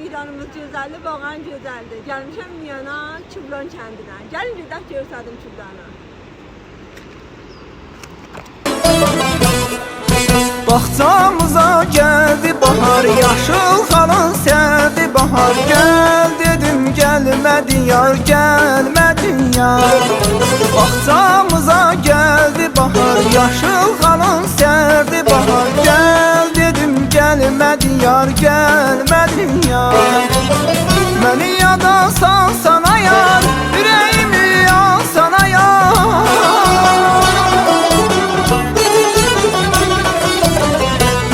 İranımız gözəldir, bağan gözəldir. Gəlmişəm Miyana, Çublan kəndinə. Gəlin gedək görsədim Çublanı. Baxçamıza gəldi bahar, yaşıl xalın sərdi bahar. Gəl dedim gəlmədi yar, gəlmədi yar. Baxçamıza gəldi bahar, yaşıl xalın sərdi bahar. Gəl dedim gəlmədi yar, gəlmədi yar. Məni yada sal sana yar, ürəyimi al sana yar.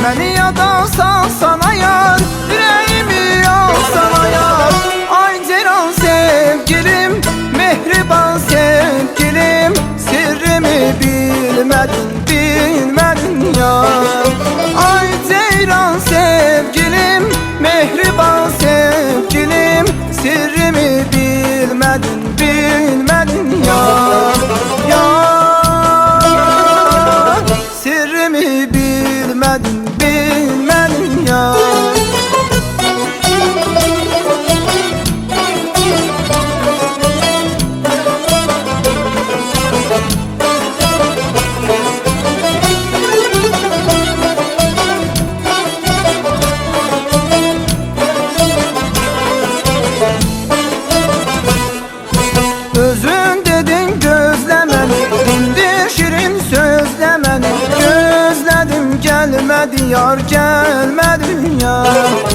Məni yada sal sana yar, ürəyimi al sana yar. Ay ceyran sevgilim, mehriban sevgilim, sirrimi bilmədin, bilmədin yar. Ay ceyran sevgilim, mehriban sevgilim, sirrimi bilmədin, bilmədin yar. Yar, sirrimi bilmədin, bilmədin yar. Özün dedin gözlə məni, dindir şirin sözlə məni. Gözlədim gəlmədi yar, gəlmədi yar.